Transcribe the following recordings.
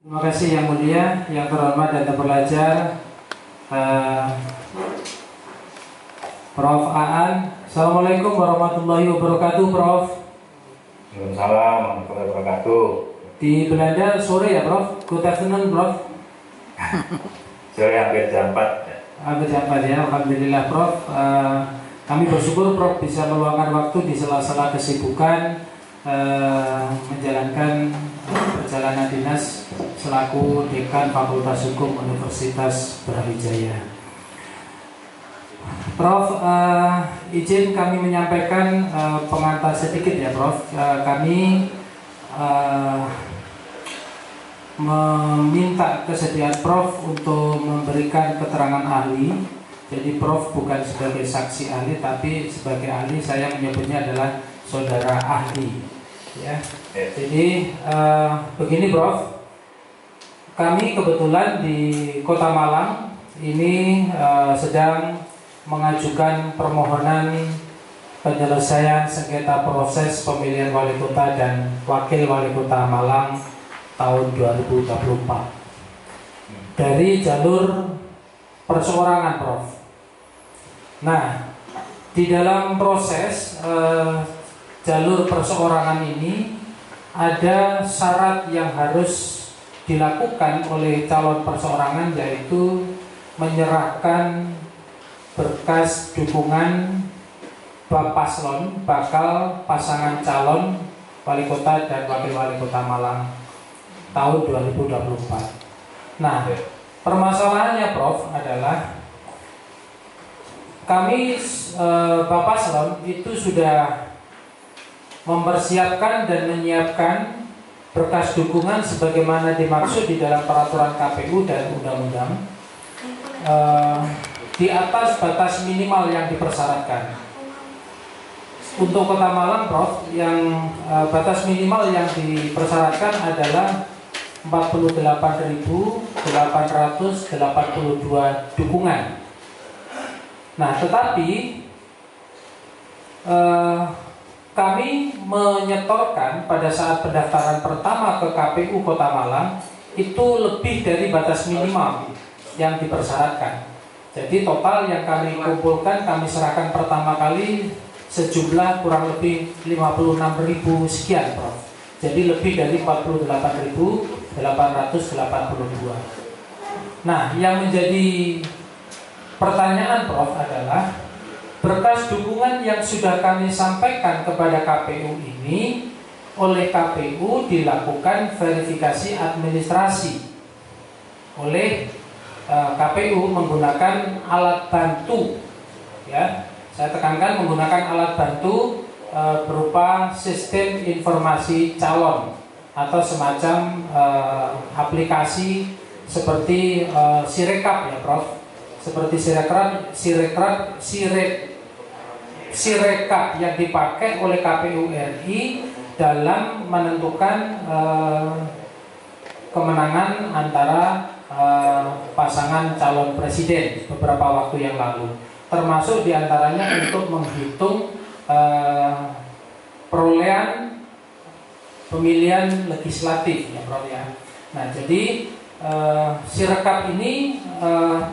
Terima kasih yang mulia, yang terhormat dan terpelajar, Prof. Aan. Assalamualaikum warahmatullahi wabarakatuh, Prof. Waalaikumsalam warahmatullahi wabarakatuh. Di Belanda sore ya, Prof? Good afternoon, Prof. Sore hampir jam 4. Hampir jam 4 ya, alhamdulillah, Prof. Kami bersyukur Prof bisa meluangkan waktu di sela-sela kesibukan menjalankan perjalanan dinas selaku Dekan Fakultas Hukum Universitas Brawijaya. Prof, izin kami menyampaikan pengantar sedikit ya, Prof. Kami meminta kesediaan Prof untuk memberikan keterangan ahli. Jadi Prof bukan sebagai saksi ahli, tapi sebagai ahli saya menyebutnya adalah saudara ahli. Ya. Jadi begini, Prof. Kami kebetulan di Kota Malang ini sedang mengajukan permohonan penyelesaian sengketa proses pemilihan wali kota dan wakil wali kota Malang tahun 2024 dari jalur perseorangan, Prof. Nah, di dalam proses jalur perseorangan ini ada syarat yang harus dilakukan oleh calon perseorangan, yaitu menyerahkan berkas dukungan Bapaslon, bakal pasangan calon wali kota dan wakil wali kota Malang tahun 2024. Nah, permasalahannya, Prof, adalah kami Bapaslon itu sudah mempersiapkan dan menyiapkan berkas dukungan sebagaimana dimaksud di dalam peraturan KPU dan undang-undang di atas batas minimal yang dipersyaratkan. Untuk Kota Malang, Prof, yang batas minimal yang dipersyaratkan adalah 48.882 dukungan. Nah, tetapi kami menyetorkan pada saat pendaftaran pertama ke KPU Kota Malang itu lebih dari batas minimal yang dipersyaratkan. Jadi total yang kami kumpulkan, kami serahkan pertama kali sejumlah kurang lebih 56.000 sekian, Prof. Jadi lebih dari 48.882. Nah, yang menjadi pertanyaan, Prof, adalah berkas dukungan yang sudah kami sampaikan kepada KPU ini oleh KPU dilakukan verifikasi administrasi oleh KPU menggunakan alat bantu, ya. Saya tekankan menggunakan alat bantu berupa sistem informasi calon atau semacam aplikasi seperti Sirekap, ya, Prof. Seperti Sirekap yang dipakai oleh KPU RI dalam menentukan kemenangan antara pasangan calon presiden beberapa waktu yang lalu, termasuk diantaranya untuk menghitung perolehan pemilihan legislatif, ya, Prof, ya. Nah, jadi Sirekap ini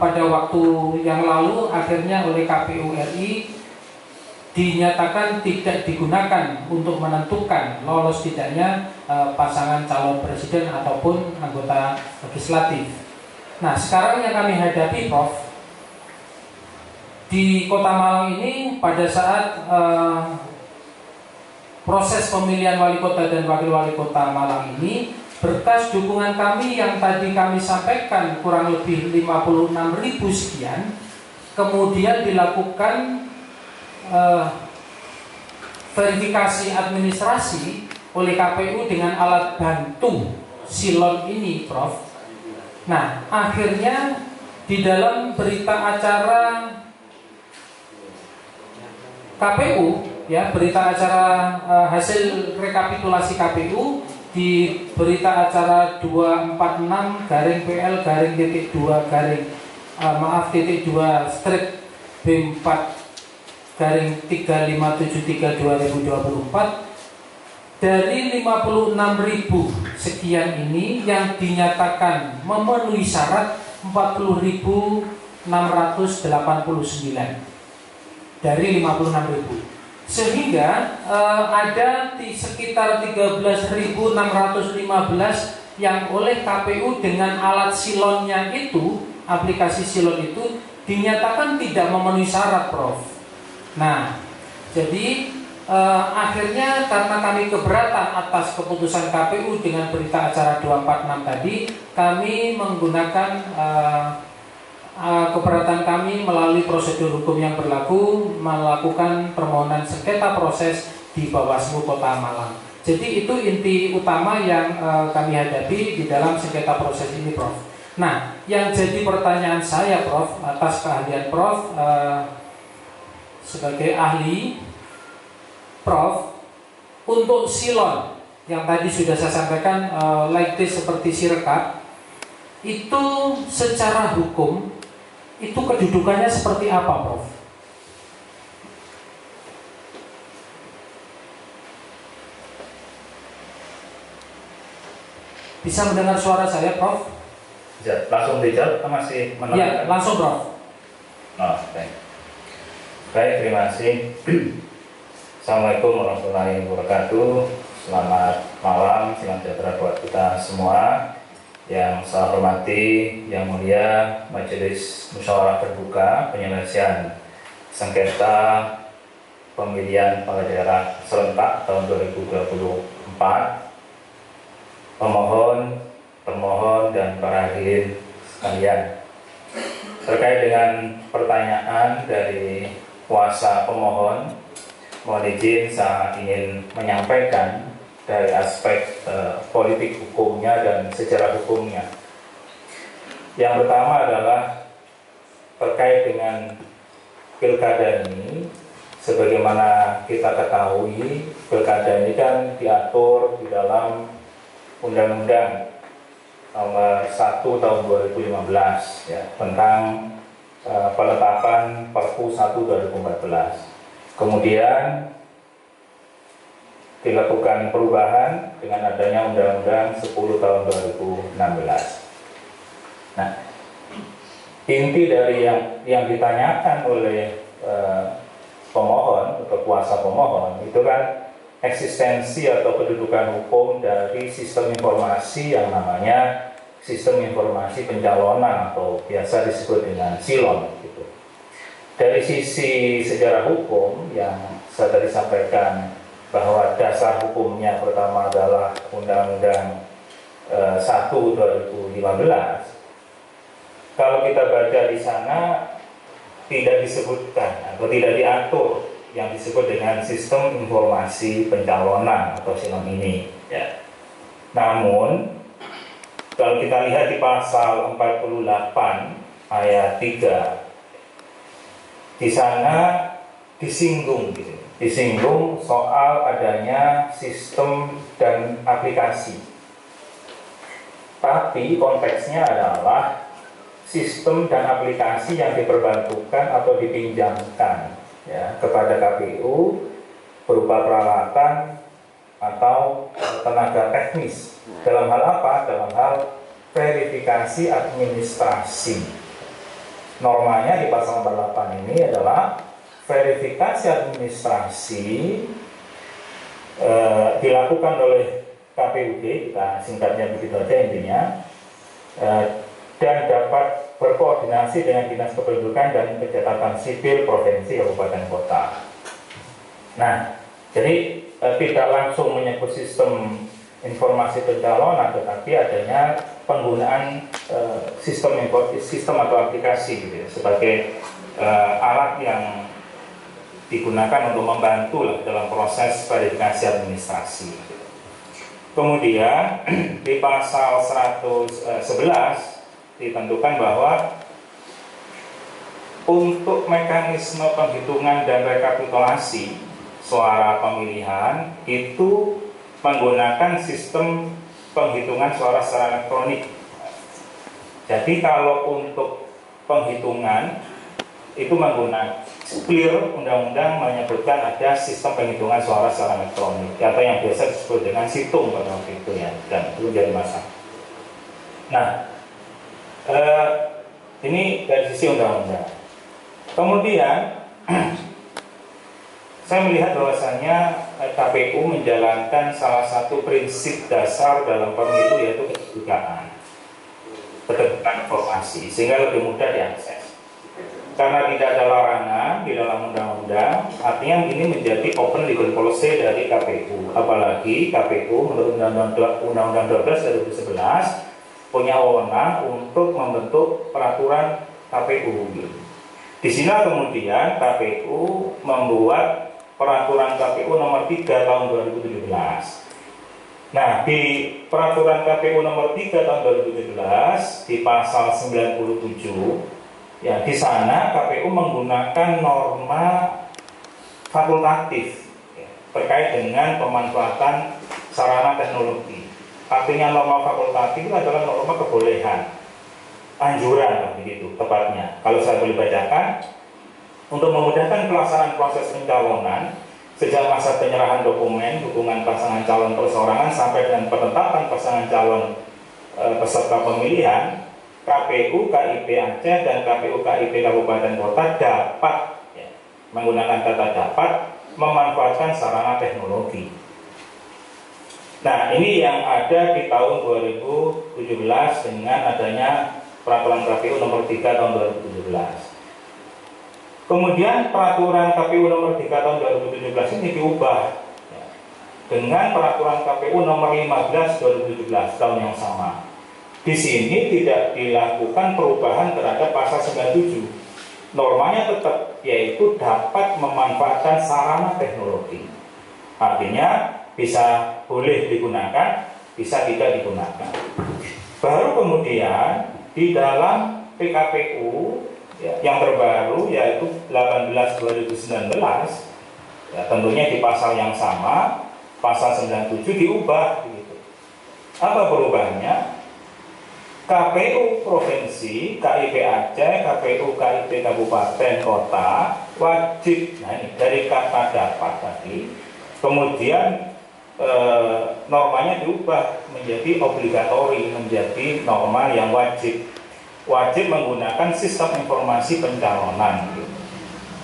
pada waktu yang lalu akhirnya oleh KPU RI dinyatakan tidak digunakan untuk menentukan lolos tidaknya pasangan calon presiden ataupun anggota legislatif. Nah, sekarang yang kami hadapi, Prof, di Kota Malang ini pada saat proses pemilihan wali kota dan wakil wali kota Malang ini, berkas dukungan kami yang tadi kami sampaikan kurang lebih 56.000 sekian, kemudian dilakukan verifikasi administrasi oleh KPU dengan alat bantu Silon ini, Prof. Nah, akhirnya di dalam berita acara KPU, ya, berita acara hasil rekapitulasi KPU di berita acara 246-2-B4/B4/3573/2024 Dari 56.000 sekian ini yang dinyatakan memenuhi syarat 40.689 dari 56.000. Sehingga ada di sekitar 13.615 yang oleh KPU dengan alat silonnya itu, aplikasi silon itu dinyatakan tidak memenuhi syarat, Prof. Nah, jadi akhirnya karena kami keberatan atas keputusan KPU dengan berita acara 246 tadi, kami menggunakan keberatan kami melalui prosedur hukum yang berlaku, melakukan permohonan sengketa proses di Bawaslu Kota Malang. Jadi itu inti utama yang kami hadapi di dalam sengketa proses ini, Prof. Nah, yang jadi pertanyaan saya, Prof, atas keahlian Prof sebagai ahli, Prof, untuk silon yang tadi sudah saya sampaikan like this seperti sirekap, itu secara hukum itu kedudukannya seperti apa, Prof? Bisa mendengar suara saya, Prof? Bisa langsung dijawab atau masih menolak? Ya, langsung, Prof. Oh, baik. Baik, terima kasih. Assalamualaikum warahmatullahi wabarakatuh. Selamat malam, selamat sejahtera buat kita semua. Yang saya hormati, yang mulia Majelis Musyawarah Terbuka Penyelesaian Sengketa Pemilihan Kepala Daerah Serentak tahun 2024, pemohon, termohon, dan para hadirin sekalian. Terkait dengan pertanyaan dari kuasa pemohon, mohon izin saya ingin menyampaikan dari aspek politik hukumnya dan sejarah hukumnya. Yang pertama adalah terkait dengan pilkada ini. Sebagaimana kita ketahui, pilkada ini kan diatur di dalam Undang-Undang nomor 1 tahun 2015 ya, tentang penetapan Perpu 1 2014. Kemudian dilakukan perubahan dengan adanya Undang-Undang 10 tahun 2016. Nah, inti dari yang ditanyakan oleh pemohon atau kuasa pemohon itu kan eksistensi atau kedudukan hukum dari sistem informasi yang namanya sistem informasi pencalonan atau biasa disebut dengan silon gitu. Dari sisi sejarah hukum yang saya tadi sampaikan bahwa dasar hukumnya pertama adalah Undang-Undang 1 2015. Kalau kita baca di sana tidak disebutkan atau tidak diatur yang disebut dengan sistem informasi pencalonan atau silon ini ya. Namun kalau kita lihat di pasal 48 ayat 3, di sana disinggung soal adanya sistem dan aplikasi. Tapi konteksnya adalah sistem dan aplikasi yang diperbantukan atau dipinjamkan ya, kepada KPU berupa peralatan atau tenaga teknis. Dalam hal apa? Dalam hal verifikasi administrasi. Normanya di pasal 48 ini adalah verifikasi administrasi dilakukan oleh KPUD, kita singkatnya begitu aja intinya, dan dapat berkoordinasi dengan Dinas Kependudukan dan Pencatatan Sipil Provinsi Kabupaten Kota. Nah, jadi tidak langsung menyebut sistem informasi pencalonan, tetapi adanya penggunaan sistem atau aplikasi gitu ya, sebagai alat yang digunakan untuk membantu lah, dalam proses verifikasi administrasi. Kemudian di pasal 111 ditentukan bahwa untuk mekanisme penghitungan dan rekapitulasi suara pemilihan itu menggunakan sistem penghitungan suara secara elektronik. Jadi kalau untuk penghitungan itu menggunakan clear, undang-undang menyebutkan ada sistem penghitungan suara secara elektronik atau yang biasa disebut dengan situng pada waktu itu ya, dan itu jadi masalah. Nah, ini dari sisi undang-undang. Kemudian saya melihat bahwasanya KPU menjalankan salah satu prinsip dasar dalam pemilu, yaitu keterbukaan informasi, sehingga lebih mudah diakses. Karena tidak ada larangan di dalam undang-undang, artinya ini menjadi open legal policy dari KPU. Apalagi KPU menurut Undang-Undang 12 2011 punya wewenang untuk membentuk peraturan KPU. Di sini kemudian KPU membuat peraturan KPU nomor 3 tahun 2017. Nah, di peraturan KPU nomor 3 tahun 2017 di pasal 97, ya, di sana KPU menggunakan norma fakultatif ya, terkait dengan pemanfaatan sarana teknologi. Artinya norma fakultatif itu adalah norma kebolehan, anjuran lah begitu tepatnya. Kalau saya boleh bacakan, untuk memudahkan pelaksanaan proses pencalonan sejak masa penyerahan dokumen dukungan pasangan calon perseorangan sampai dengan penetapan pasangan calon peserta pemilihan, KPU KIP Aceh dan KPU KIP Kabupaten Kota dapat ya, menggunakan kata dapat memanfaatkan sarana teknologi. Nah, ini yang ada di tahun 2017 dengan adanya peraturan KPU nomor 3 tahun 2017. Kemudian peraturan KPU nomor 3 tahun 2017 ini diubah ya, dengan peraturan KPU nomor 15 2017 tahun yang sama. Di sini tidak dilakukan perubahan terhadap pasal 97. Normanya tetap, yaitu dapat memanfaatkan sarana teknologi. Artinya bisa boleh digunakan, bisa tidak digunakan. Baru kemudian di dalam PKPU ya, yang terbaru yaitu 18 2019 ya, tentunya di pasal yang sama, pasal 97 diubah gitu. Apa perubahannya? KPU Provinsi, KIP Aceh, KPU KIP Kabupaten Kota wajib, nah ini dari kata dapat tadi, kemudian normanya diubah menjadi obligatori, menjadi norma yang wajib menggunakan sistem informasi pencalonan gitu,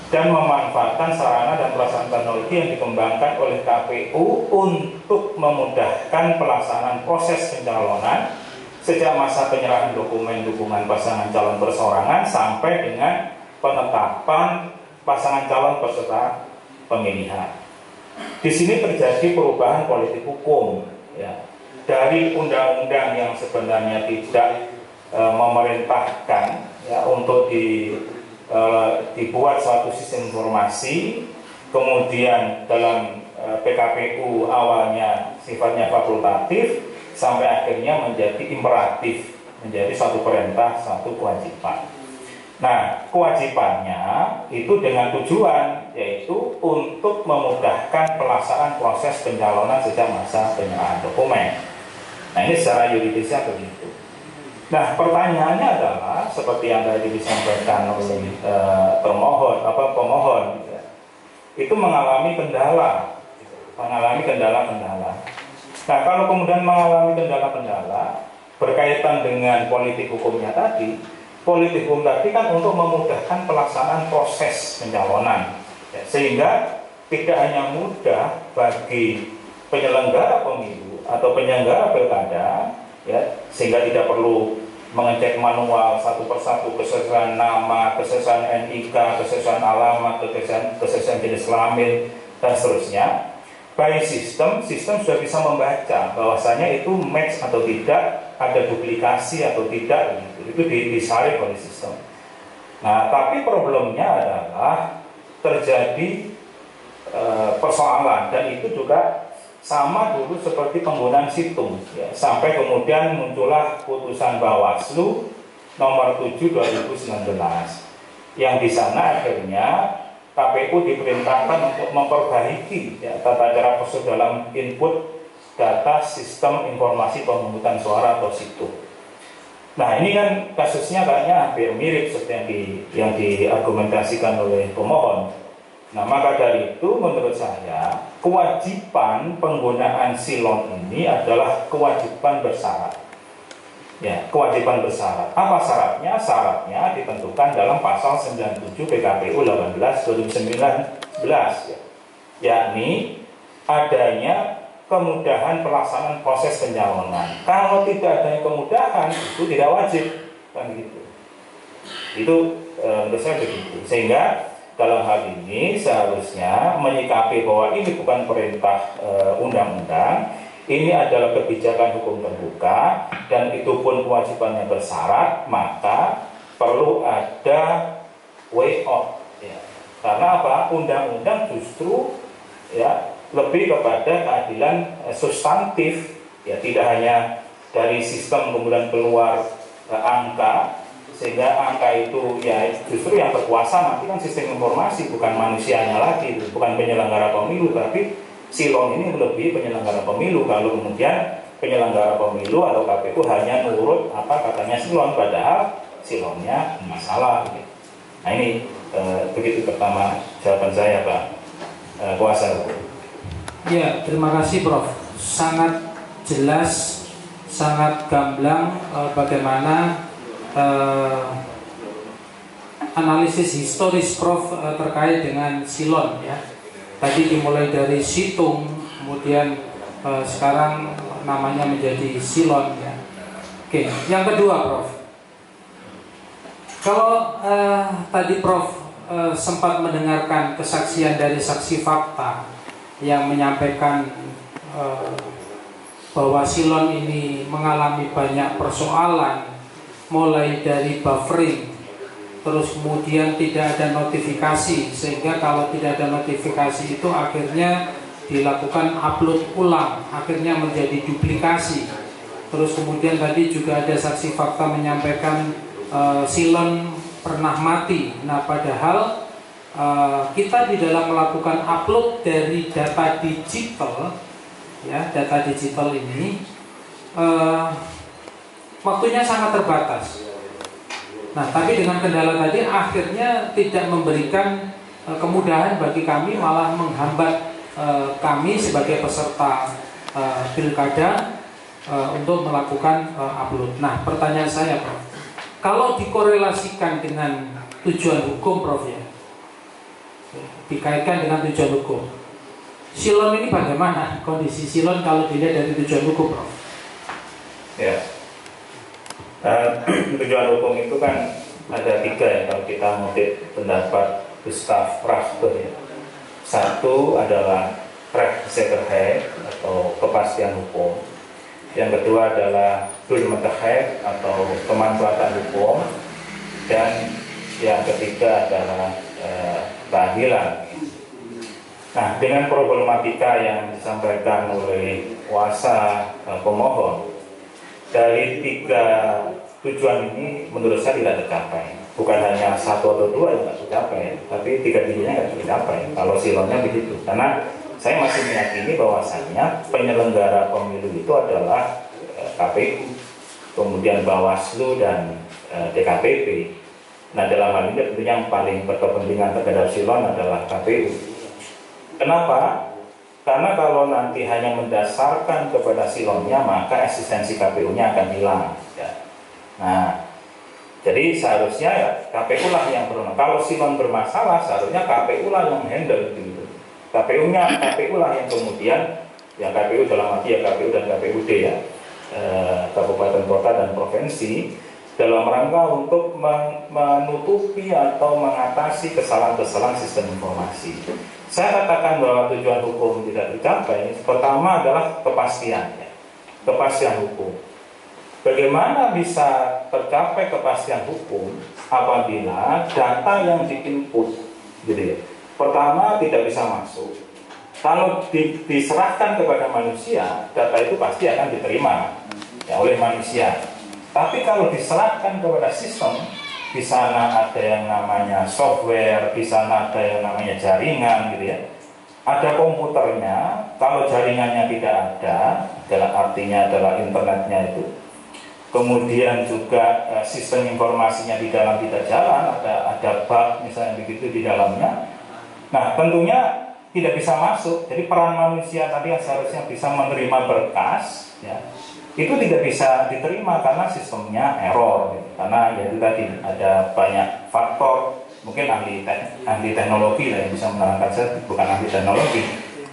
dan memanfaatkan sarana dan perasaan teknologi yang dikembangkan oleh KPU untuk memudahkan pelaksanaan proses pencalonan sejak masa penyerahan dokumen dukungan pasangan calon perseorangan sampai dengan penetapan pasangan calon peserta pemilihan. Di sini terjadi perubahan politik hukum ya, dari undang-undang yang sebenarnya tidak memerintahkan ya, untuk dibuat suatu sistem informasi, kemudian dalam PKPU awalnya sifatnya fakultatif, sampai akhirnya menjadi imperatif, menjadi suatu perintah, suatu kewajiban. Nah, kewajibannya itu dengan tujuan, yaitu untuk memudahkan pelaksanaan proses pencalonan sejak masa penyerahan dokumen. Nah, ini secara yuridisnya begitu. Nah, pertanyaannya adalah seperti yang tadi disampaikan oleh pemohon, ya, itu mengalami kendala. Nah, kalau kemudian mengalami kendala-kendala berkaitan dengan politik hukumnya tadi, politik hukum tadi kan untuk memudahkan pelaksanaan proses pencalonan, ya, sehingga tidak hanya mudah bagi penyelenggara pemilu atau penyelenggara pilkada, ya, sehingga tidak perlu mengecek manual satu persatu kesesuaian nama, kesesuaian NIK, kesesuaian alamat, kesesuaian jenis kelamin dan seterusnya. By sistem sudah bisa membaca bahwasanya itu match atau tidak, ada duplikasi atau tidak, itu disaring oleh sistem. Nah, tapi problemnya adalah terjadi persoalan, dan itu juga sama dulu seperti penggunaan situng ya, sampai kemudian muncullah putusan Bawaslu nomor 7 2019 yang di sana akhirnya KPU diperintahkan untuk memperbaiki ya, tata cara prosedur dalam input data sistem informasi pemungutan suara atau situng. Nah ini kan kasusnya kayaknya hampir mirip seperti yang diargumentasikan oleh pemohon. Nah maka dari itu menurut saya kewajiban penggunaan silon ini adalah kewajiban bersyarat. Ya, kewajiban bersyarat. Apa syaratnya? Syaratnya ditentukan dalam pasal 97 PKPU 18 2019 ya. Yakni adanya kemudahan pelaksanaan proses pencalonan. Kalau tidak adanya kemudahan itu tidak wajib, kan gitu. Itu menurut saya begitu. Sehingga dalam hal ini seharusnya menyikapi bahwa ini bukan perintah undang-undang, ini adalah kebijakan hukum terbuka dan itu pun kewajibannya bersyarat, maka perlu ada way out. Ya. Karena apa? Undang-undang justru ya lebih kepada keadilan substantif, ya tidak hanya dari sistem kemudian keluar angka, sehingga angka itu ya justru yang berkuasa nanti kan sistem informasi, bukan manusianya lagi, bukan penyelenggara pemilu, tapi silon ini lebih penyelenggara pemilu. Kalau kemudian penyelenggara pemilu atau KPU hanya nurut apa katanya silon, padahal silonnya masalah. Nah ini begitu pertama jawaban saya Pak kuasa hukum. Ya, terima kasih Prof. Sangat jelas, sangat gamblang bagaimana analisis historis Prof terkait dengan silon ya. Tadi dimulai dari situng, kemudian sekarang namanya menjadi silon ya. Oke, yang kedua Prof. Kalau tadi Prof sempat mendengarkan kesaksian dari saksi fakta yang menyampaikan bahwa silon ini mengalami banyak persoalan, mulai dari buffering, terus kemudian tidak ada notifikasi, sehingga kalau tidak ada notifikasi itu akhirnya dilakukan upload ulang, akhirnya menjadi duplikasi. Terus kemudian tadi juga ada saksi fakta menyampaikan silon pernah mati. Nah padahal kita di dalam melakukan upload dari data digital, ya data digital ini waktunya sangat terbatas. Nah, tapi dengan kendala tadi akhirnya tidak memberikan kemudahan bagi kami, malah menghambat kami sebagai peserta pilkada untuk melakukan upload. Nah, pertanyaan saya, Prof, kalau dikorelasikan dengan tujuan hukum, Prof ya, dikaitkan dengan tujuan hukum, silon ini bagaimana kondisi silon kalau dilihat dari tujuan hukum, Prof? Ya, tujuan hukum itu kan ada 3 ya kalau kita mengutip pendapat Gustav Rachter ya. Satu adalah Rechtssicherheit atau kepastian hukum. Yang kedua adalah Doelmatigheid atau kemanfaatan hukum. Dan yang ketiga adalah keadilan. Nah, dengan problematika yang disampaikan oleh kuasa pemohon, dari 3 tujuan ini menurut saya tidak tercapai. Bukan hanya 1 atau 2 yang tidak tercapai, tapi 3-tiganya tidak tercapai. Kalau silonnya begitu, karena saya masih meyakini bahwasannya penyelenggara pemilu itu adalah KPU, kemudian Bawaslu dan DKPP. Nah dalam hal ini tentunya yang paling berkepentingan terhadap silon adalah KPU. Kenapa? Karena kalau nanti hanya mendasarkan kepada silonnya, maka eksistensi KPU-nya akan hilang. Ya. Nah, jadi seharusnya ya KPU lah yang berwenang. Kalau silon bermasalah, seharusnya KPU lah yang handle gitu. KPU lah yang kemudian, ya KPU dalam arti ya KPU dan KPUD ya, kabupaten kota dan provinsi, dalam rangka untuk menutupi atau mengatasi kesalahan-kesalahan sistem informasi. Saya katakan bahwa tujuan hukum tidak tercapai. Pertama adalah kepastian, ya. Kepastian hukum. Bagaimana bisa tercapai kepastian hukum apabila data yang diinput, gitu ya, pertama tidak bisa masuk. Kalau diserahkan kepada manusia, data itu pasti akan diterima ya, oleh manusia. Tapi kalau diserahkan kepada sistem, di sana ada yang namanya software, di sana ada yang namanya jaringan, gitu ya. Ada komputernya, kalau jaringannya tidak ada, dalam artinya adalah internetnya itu, kemudian juga sistem informasinya di dalam tidak jalan, ada bug misalnya begitu di dalamnya. Nah, tentunya tidak bisa masuk. Jadi peran manusia tadi yang seharusnya bisa menerima berkas, ya, itu tidak bisa diterima karena sistemnya error. Gitu. Karena ya itu tadi ada banyak faktor. Mungkin ahli teknologi lah yang bisa menerangkan, saya bukan ahli teknologi.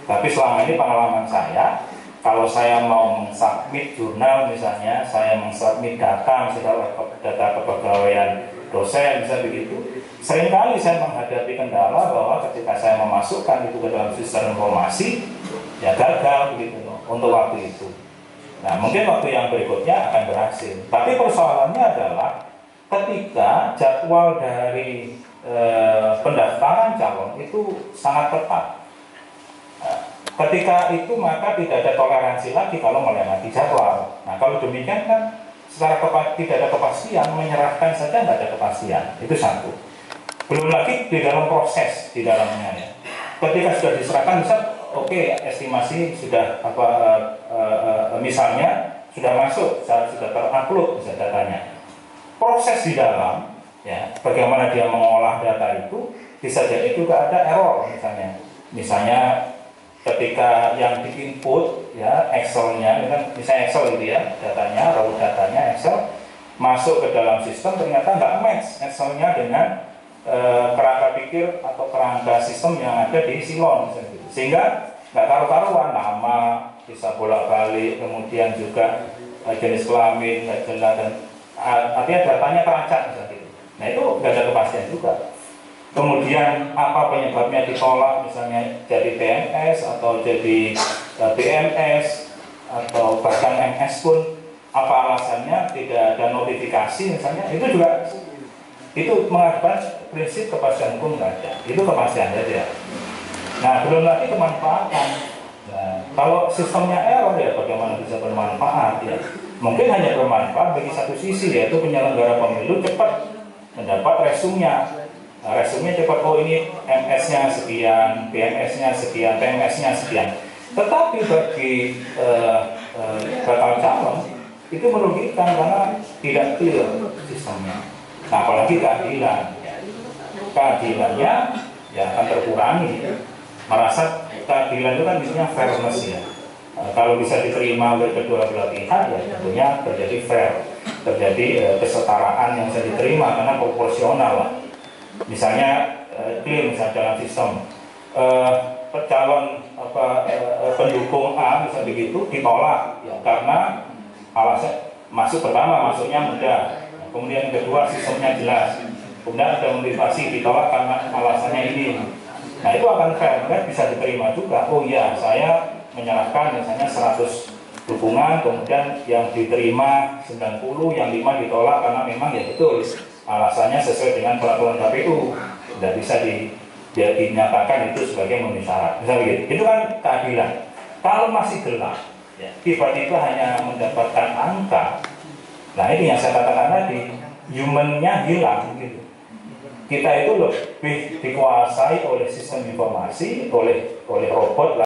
Tapi selama ini pengalaman saya, kalau saya mau mensubmit jurnal misalnya, saya mensubmit data, misalnya data kepegawaian dosen, misalnya begitu, seringkali saya menghadapi kendala bahwa ketika saya memasukkan itu ke dalam sistem informasi, ya gagal begitu loh, untuk waktu itu. Nah, mungkin waktu yang berikutnya akan berhasil. Tapi persoalannya adalah ketika jadwal dari pendaftaran calon itu sangat ketat. Ketika itu maka tidak ada toleransi lagi kalau melewati jadwal. Nah, kalau demikian kan secara tidak ada kepastian, menyerahkan saja nggak ada kepastian. Itu satu. Belum lagi di dalam proses di dalamnya ya. Ketika sudah diserahkan, misal oke, estimasi sudah misalnya sudah masuk, sudah terupload misalnya datanya. Proses di dalam ya, bagaimana dia mengolah data itu bisa jadi juga ada error misalnya. Misalnya ketika yang di input ya Excelnya, misalnya Excel gitu ya, datanya, raw datanya Excel masuk ke dalam sistem ternyata nggak match Excelnya dengan kerangka pikir atau kerangka sistem yang ada di Silon misalnya gitu. Sehingga nggak karu-karuan, nama bisa bolak-balik, kemudian juga jenis kelamin nggak jelas, dan artinya datanya teracak misalnya gitu. Nah, itu nggak ada kepastian juga. Kemudian apa penyebabnya ditolak, misalnya jadi PNS atau jadi BMS atau bahkan MS pun, apa alasannya tidak ada notifikasi misalnya, itu juga itu mengakibatkan prinsip kepastian hukum nggak ada. Itu kepastian saja. Nah, belum lagi kemanfaatan. Nah, kalau sistemnya error ya bagaimana bisa bermanfaat ya? Mungkin hanya bermanfaat bagi satu sisi, yaitu penyelenggara pemilu cepat mendapat resumnya. Nah, resumnya cepat, oh ini MS-nya sekian, BMS-nya sekian, PMS-nya sekian. Tetapi bagi bakal calon itu merugikan karena tidak clear sistemnya. Nah, apalagi keadilan. Keadilannya ya akan terkurangi. Merasa keadilan itu kan misalnya fairness ya. Kalau bisa diterima oleh kedua belah pihak ya tentunya terjadi fair, terjadi kesetaraan yang bisa diterima karena proporsional lah. Misalnya clear misalnya dalam sistem calon pendukung A misalnya begitu ditolak ya, karena alasan masuknya mudah, kemudian kedua sistemnya jelas, kemudian ada motivasi, ditolak karena alasannya ini. Nah, itu akan fair, kan bisa diterima juga. Oh iya, saya menyerahkan misalnya 100 dukungan, kemudian yang diterima 90, yang 5 ditolak karena memang ya betul alasannya sesuai dengan peraturan KPU, tidak bisa dinyatakan itu sebagai memenuhi syarat. Misalnya begitu, itu kan keadilan. Kalau masih gelap, ya, tiba-tiba hanya mendapatkan angka, nah ini yang saya katakan tadi, human-nya hilang gitu. Kita itu lebih dikuasai oleh sistem informasi, oleh robot.